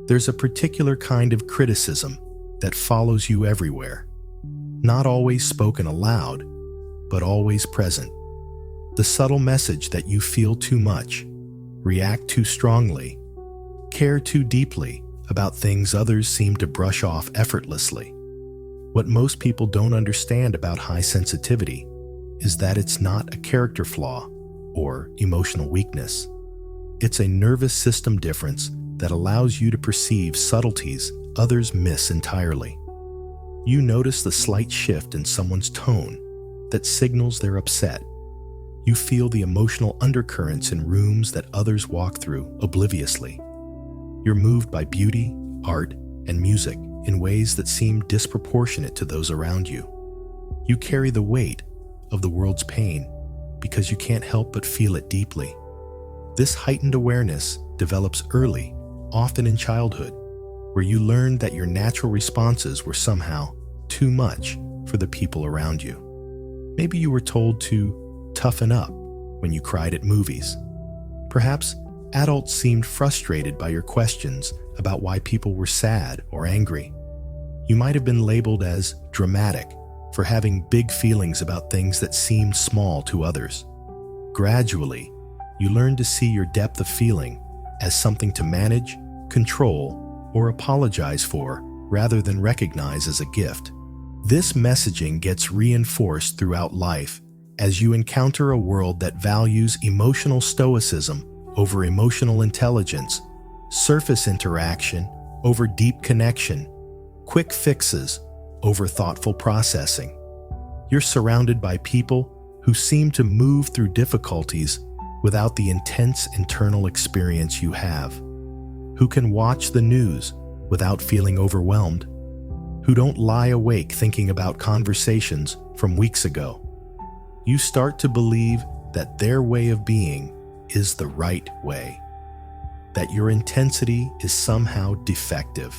There's a particular kind of criticism that follows you everywhere, not always spoken aloud, but always present. The subtle message that you feel too much, react too strongly, care too deeply about things others seem to brush off effortlessly. What most people don't understand about high sensitivity is that it's not a character flaw or emotional weakness. It's a nervous system difference that allows you to perceive subtleties others miss entirely. You notice the slight shift in someone's tone that signals they're upset. You feel the emotional undercurrents in rooms that others walk through obliviously. You're moved by beauty, art, and music in ways that seem disproportionate to those around you. You carry the weight of the world's pain because you can't help but feel it deeply. This heightened awareness develops early, often in childhood, where you learned that your natural responses were somehow too much for the people around you. Maybe you were told to toughen up when you cried at movies. Perhaps adults seemed frustrated by your questions about why people were sad or angry. You might have been labeled as dramatic for having big feelings about things that seemed small to others. Gradually, you learn to see your depth of feeling as something to manage, control, or apologize for rather than recognize as a gift. This messaging gets reinforced throughout life as you encounter a world that values emotional stoicism over emotional intelligence, surface interaction over deep connection, quick fixes over thoughtful processing. You're surrounded by people who seem to move through difficulties without the intense internal experience you have, who can watch the news without feeling overwhelmed, who don't lie awake thinking about conversations from weeks ago. You start to believe that their way of being is the right way, that your intensity is somehow defective.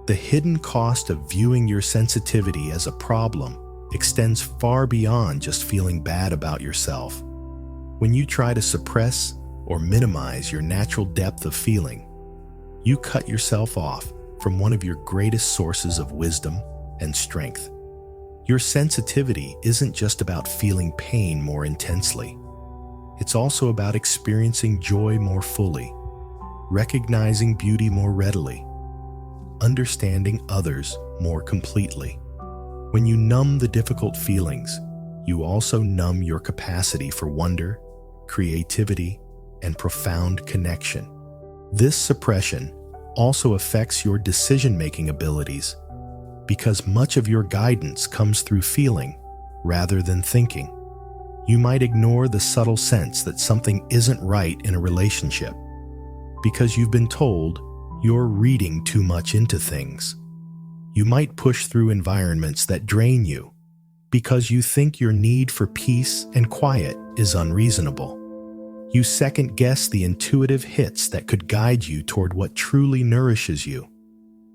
The hidden cost of viewing your sensitivity as a problem extends far beyond just feeling bad about yourself. When you try to suppress or minimize your natural depth of feeling, you cut yourself off from one of your greatest sources of wisdom and strength. Your sensitivity isn't just about feeling pain more intensely. It's also about experiencing joy more fully, recognizing beauty more readily, understanding others more completely. When you numb the difficult feelings, you also numb your capacity for wonder, creativity, and profound connection. This suppression also affects your decision-making abilities because much of your guidance comes through feeling rather than thinking. You might ignore the subtle sense that something isn't right in a relationship because you've been told you're reading too much into things. You might push through environments that drain you because you think your need for peace and quiet is unreasonable. You second-guess the intuitive hits that could guide you toward what truly nourishes you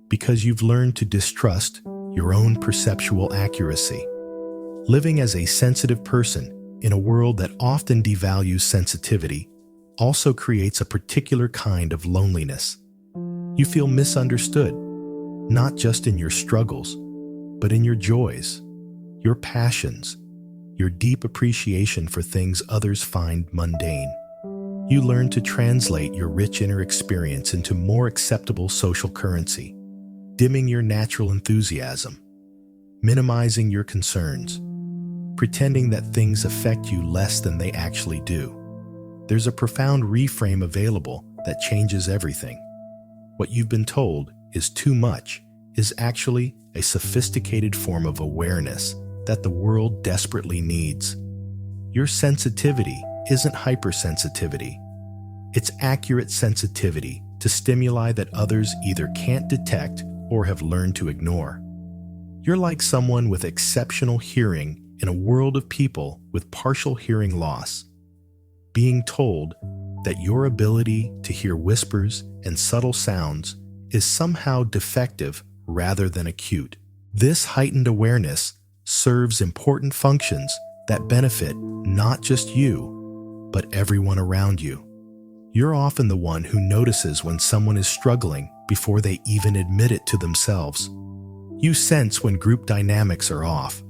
because you've learned to distrust your own perceptual accuracy. Living as a sensitive person in a world that often devalues sensitivity also creates a particular kind of loneliness. You feel misunderstood, not just in your struggles, but in your joys, your passions, your deep appreciation for things others find mundane. You learn to translate your rich inner experience into more acceptable social currency, dimming your natural enthusiasm, minimizing your concerns, pretending that things affect you less than they actually do. There's a profound reframe available that changes everything. What you've been told is too much is actually a sophisticated form of awareness that the world desperately needs. Your sensitivity isn't hypersensitivity. It's accurate sensitivity to stimuli that others either can't detect or have learned to ignore. You're like someone with exceptional hearing in a world of people with partial hearing loss, being told that your ability to hear whispers and subtle sounds is somehow defective rather than acute. This heightened awareness serves important functions that benefit not just you, but everyone around you. You're often the one who notices when someone is struggling before they even admit it to themselves. You sense when group dynamics are off,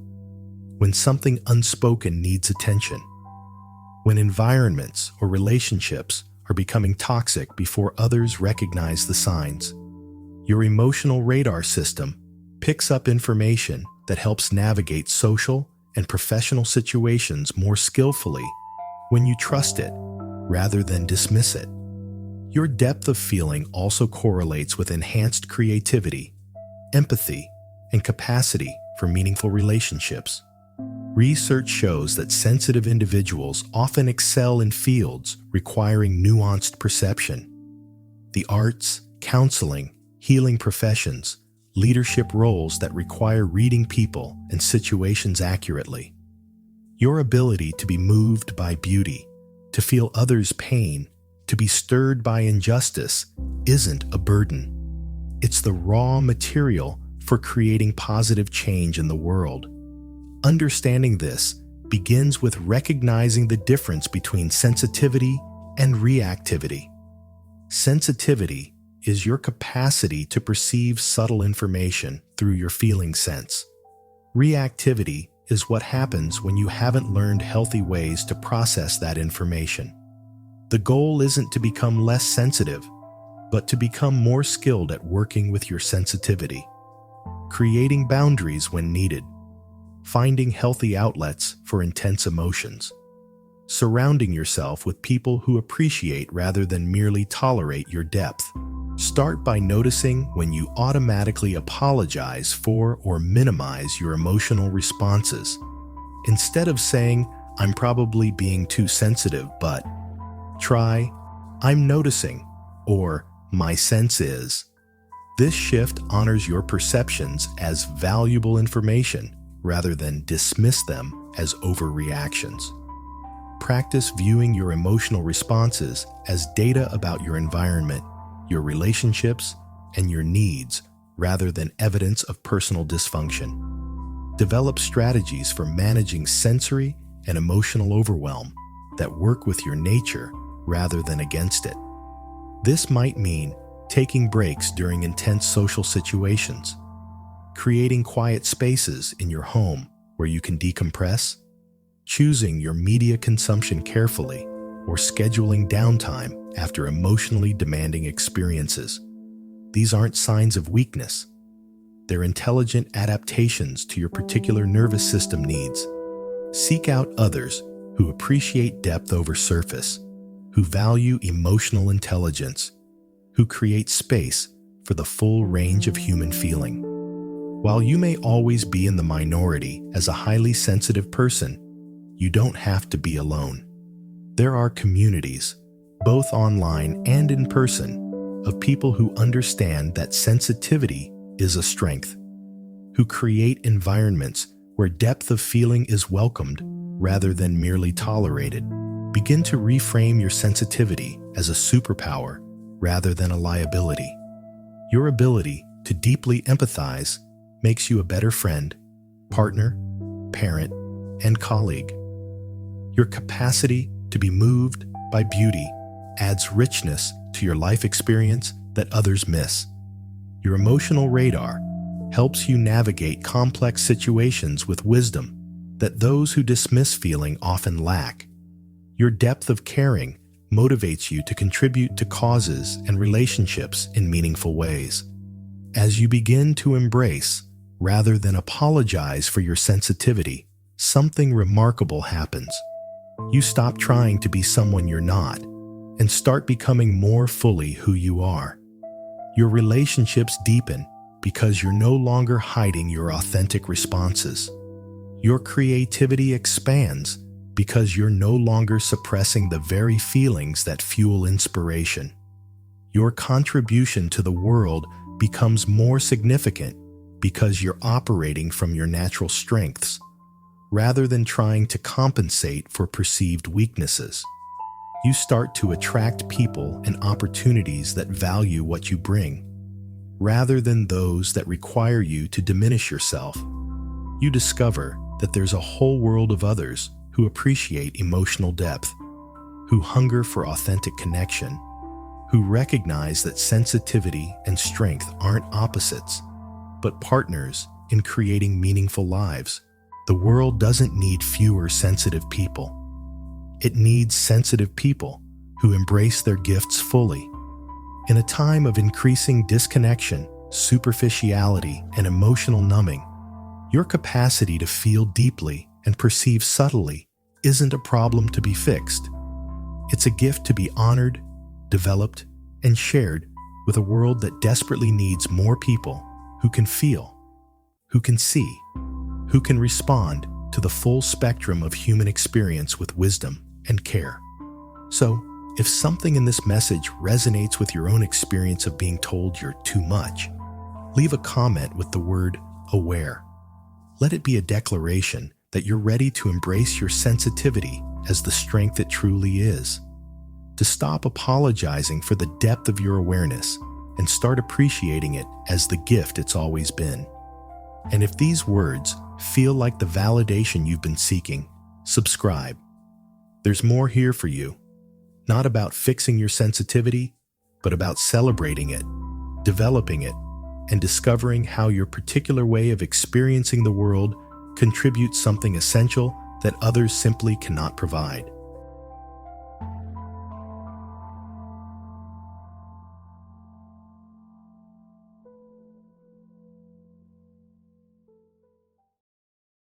when something unspoken needs attention, when environments or relationships are becoming toxic before others recognize the signs. Your emotional radar system picks up information that helps navigate social and professional situations more skillfully when you trust it rather than dismiss it. Your depth of feeling also correlates with enhanced creativity, empathy, and capacity for meaningful relationships. Research shows that sensitive individuals often excel in fields requiring nuanced perception. The arts, counseling, healing professions, leadership roles that require reading people and situations accurately. Your ability to be moved by beauty, to feel others' pain, to be stirred by injustice isn't a burden. It's the raw material for creating positive change in the world. Understanding this begins with recognizing the difference between sensitivity and reactivity. Sensitivity is your capacity to perceive subtle information through your feeling sense. Reactivity is what happens when you haven't learned healthy ways to process that information. The goal isn't to become less sensitive, but to become more skilled at working with your sensitivity, creating boundaries when needed, finding healthy outlets for intense emotions, surrounding yourself with people who appreciate rather than merely tolerate your depth. Start by noticing when you automatically apologize for or minimize your emotional responses. Instead of saying, "I'm probably being too sensitive," but try, "I'm noticing," or "my sense is." This shift honors your perceptions as valuable information rather than dismiss them as overreactions. Practice viewing your emotional responses as data about your environment, your relationships, and your needs rather than evidence of personal dysfunction. Develop strategies for managing sensory and emotional overwhelm that work with your nature rather than against it. This might mean taking breaks during intense social situations, creating quiet spaces in your home where you can decompress, choosing your media consumption carefully, or scheduling downtime after emotionally demanding experiences. These aren't signs of weakness. They're intelligent adaptations to your particular nervous system needs. Seek out others who appreciate depth over surface, who value emotional intelligence, who create space for the full range of human feeling. While you may always be in the minority as a highly sensitive person, you don't have to be alone. There are communities, both online and in person, of people who understand that sensitivity is a strength, who create environments where depth of feeling is welcomed rather than merely tolerated. Begin to reframe your sensitivity as a superpower rather than a liability. Your ability to deeply empathize makes you a better friend, partner, parent, and colleague. Your capacity to be moved by beauty adds richness to your life experience that others miss. Your emotional radar helps you navigate complex situations with wisdom that those who dismiss feeling often lack. Your depth of caring motivates you to contribute to causes and relationships in meaningful ways. As you begin to embrace, rather than apologize for your sensitivity, something remarkable happens. You stop trying to be someone you're not and start becoming more fully who you are. Your relationships deepen because you're no longer hiding your authentic responses. Your creativity expands because you're no longer suppressing the very feelings that fuel inspiration. Your contribution to the world becomes more significant because you're operating from your natural strengths, rather than trying to compensate for perceived weaknesses. You start to attract people and opportunities that value what you bring, rather than those that require you to diminish yourself. You discover that there's a whole world of others who appreciate emotional depth, who hunger for authentic connection, who recognize that sensitivity and strength aren't opposites, but partners in creating meaningful lives. The world doesn't need fewer sensitive people. It needs sensitive people who embrace their gifts fully. In a time of increasing disconnection, superficiality, and emotional numbing, your capacity to feel deeply and perceive subtly isn't a problem to be fixed. It's a gift to be honored, developed, and shared with a world that desperately needs more people who can feel, who can see, who can respond to the full spectrum of human experience with wisdom and care. So, if something in this message resonates with your own experience of being told you're too much, leave a comment with the word aware. Let it be a declaration that you're ready to embrace your sensitivity as the strength it truly is, to stop apologizing for the depth of your awareness and start appreciating it as the gift it's always been. And if these words feel like the validation you've been seeking, subscribe. There's more here for you, not about fixing your sensitivity, but about celebrating it, developing it, and discovering how your particular way of experiencing the world contributes something essential that others simply cannot provide.